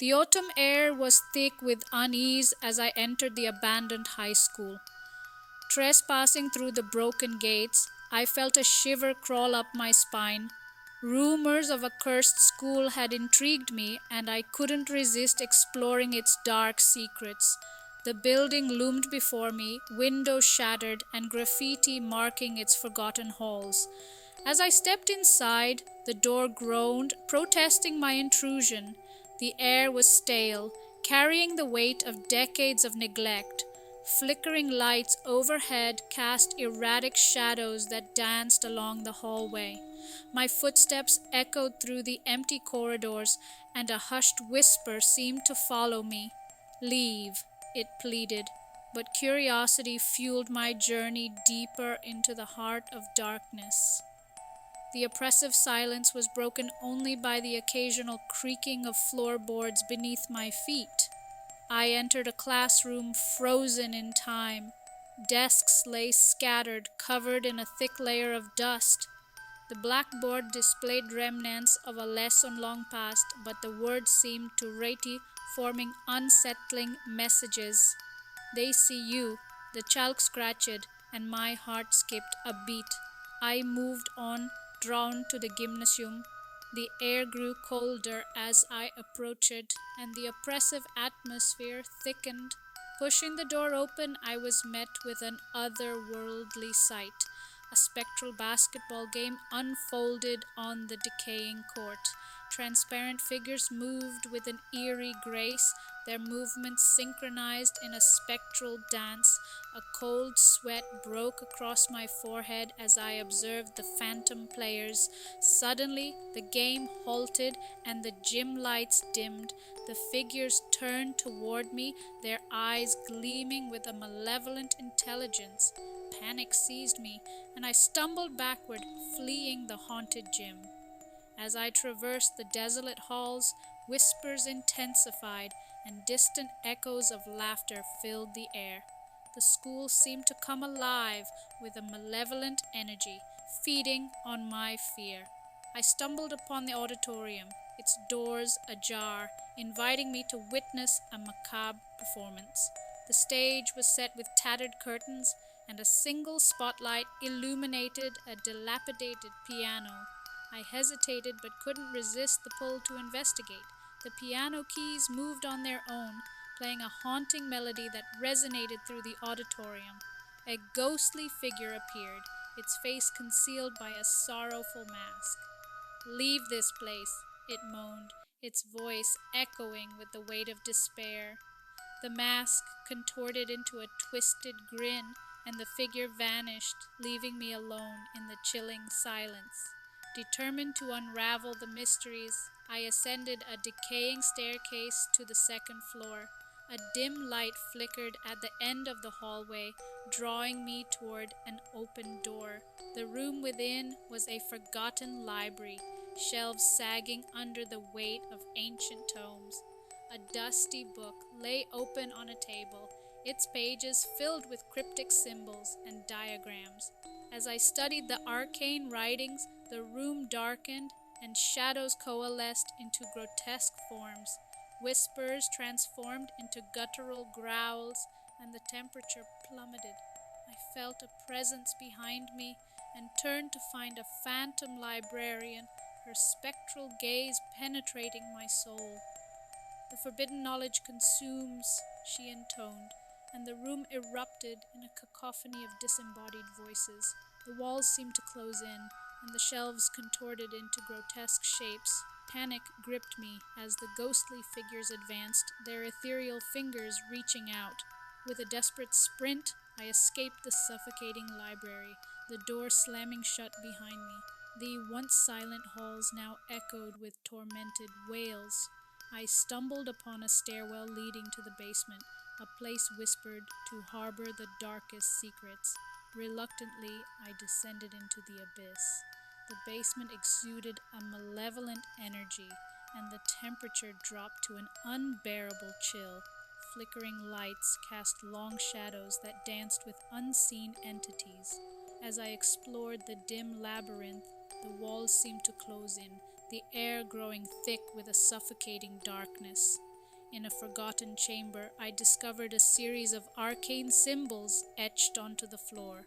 The autumn air was thick with unease as I entered the abandoned high school. Trespassing through the broken gates, I felt a shiver crawl up my spine. Rumors of a cursed school had intrigued me, and I couldn't resist exploring its dark secrets. The building loomed before me, windows shattered and graffiti marking its forgotten halls. As I stepped inside, the door groaned, protesting my intrusion. The air was stale, carrying the weight of decades of neglect. Flickering lights overhead cast erratic shadows that danced along the hallway. My footsteps echoed through the empty corridors, and a hushed whisper seemed to follow me. "Leave," it pleaded, but curiosity fueled my journey deeper into the heart of darkness. The oppressive silence was broken only by the occasional creaking of floorboards beneath my feet. I entered a classroom frozen in time. Desks lay scattered, covered in a thick layer of dust. The blackboard displayed remnants of a lesson long past, but the words seemed to Rati, forming unsettling messages. "They see you," the chalk scratched, and my heart skipped a beat. I moved on, drawn to the gymnasium. The air grew colder as I approached, and the oppressive atmosphere thickened. Pushing the door open, I was met with an otherworldly sight. A spectral basketball game unfolded on the decaying court. Transparent figures moved with an eerie grace, their movements synchronized in a spectral dance. A cold sweat broke across my forehead as I observed the phantom players. Suddenly, the game halted and the gym lights dimmed. The figures turned toward me, their eyes gleaming with a malevolent intelligence. Panic seized me, and I stumbled backward, fleeing the haunted gym. As I traversed the desolate halls, whispers intensified, and distant echoes of laughter filled the air. The school seemed to come alive with a malevolent energy, feeding on my fear. I stumbled upon the auditorium, its doors ajar, inviting me to witness a macabre performance. The stage was set with tattered curtains, and a single spotlight illuminated a dilapidated piano. I hesitated but couldn't resist the pull to investigate. The piano keys moved on their own, playing a haunting melody that resonated through the auditorium. A ghostly figure appeared, its face concealed by a sorrowful mask. "Leave this place," it moaned, its voice echoing with the weight of despair. The mask contorted into a twisted grin, and the figure vanished, leaving me alone in the chilling silence. Determined to unravel the mysteries, I ascended a decaying staircase to the second floor. A dim light flickered at the end of the hallway, drawing me toward an open door. The room within was a forgotten library, shelves sagging under the weight of ancient tomes. A dusty book lay open on a table, its pages filled with cryptic symbols and diagrams. As I studied the arcane writings, the room darkened and shadows coalesced into grotesque forms. Whispers transformed into guttural growls, and the temperature plummeted. I felt a presence behind me and turned to find a phantom librarian, her spectral gaze penetrating my soul. "The forbidden knowledge consumes," she intoned, and the room erupted in a cacophony of disembodied voices. The walls seemed to close in, and the shelves contorted into grotesque shapes. Panic gripped me as the ghostly figures advanced, their ethereal fingers reaching out. With a desperate sprint, I escaped the suffocating library, the door slamming shut behind me. The once silent halls now echoed with tormented wails. I stumbled upon a stairwell leading to the basement, a place whispered to harbor the darkest secrets. Reluctantly, I descended into the abyss. The basement exuded a malevolent energy, and the temperature dropped to an unbearable chill. Flickering lights cast long shadows that danced with unseen entities. As I explored the dim labyrinth, the walls seemed to close in, the air growing thick with a suffocating darkness. In a forgotten chamber, I discovered a series of arcane symbols etched onto the floor.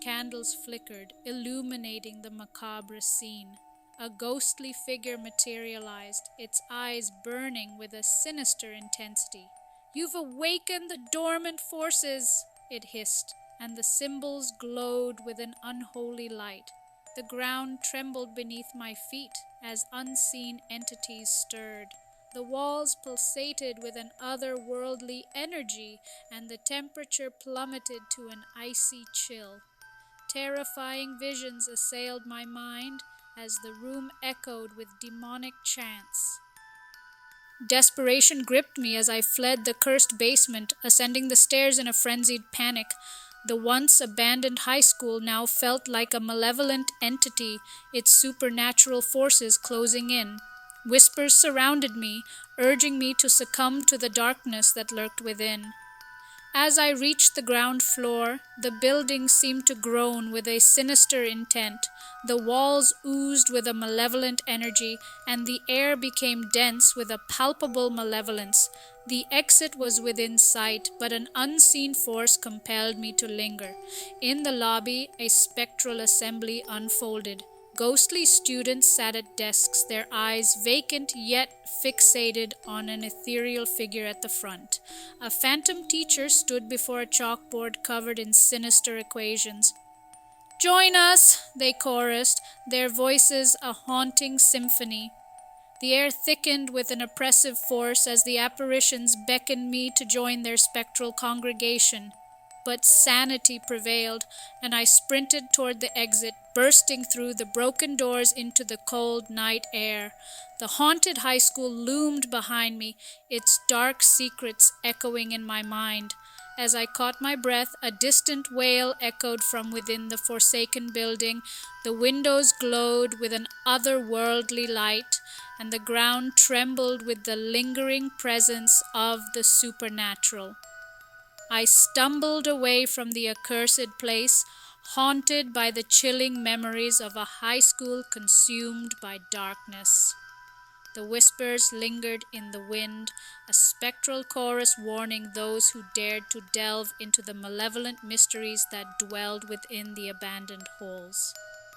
Candles flickered, illuminating the macabre scene. A ghostly figure materialized, its eyes burning with a sinister intensity. "You've awakened the dormant forces," it hissed, and the symbols glowed with an unholy light. The ground trembled beneath my feet as unseen entities stirred. The walls pulsated with an otherworldly energy, and the temperature plummeted to an icy chill. Terrifying visions assailed my mind as the room echoed with demonic chants. Desperation gripped me as I fled the cursed basement, ascending the stairs in a frenzied panic. The once abandoned high school now felt like a malevolent entity, its supernatural forces closing in. Whispers surrounded me, urging me to succumb to the darkness that lurked within. As I reached the ground floor, the building seemed to groan with a sinister intent. The walls oozed with a malevolent energy, and the air became dense with a palpable malevolence. The exit was within sight, but an unseen force compelled me to linger. In the lobby, a spectral assembly unfolded. Ghostly students sat at desks, their eyes vacant yet fixated on an ethereal figure at the front. A phantom teacher stood before a chalkboard covered in sinister equations. "Join us," they chorused, their voices a haunting symphony. The air thickened with an oppressive force as the apparitions beckoned me to join their spectral congregation. But sanity prevailed, and I sprinted toward the exit, bursting through the broken doors into the cold night air. The haunted high school loomed behind me, its dark secrets echoing in my mind. As I caught my breath, a distant wail echoed from within the forsaken building. The windows glowed with an otherworldly light, and the ground trembled with the lingering presence of the supernatural. I stumbled away from the accursed place, haunted by the chilling memories of a high school consumed by darkness. The whispers lingered in the wind, a spectral chorus warning those who dared to delve into the malevolent mysteries that dwelled within the abandoned halls.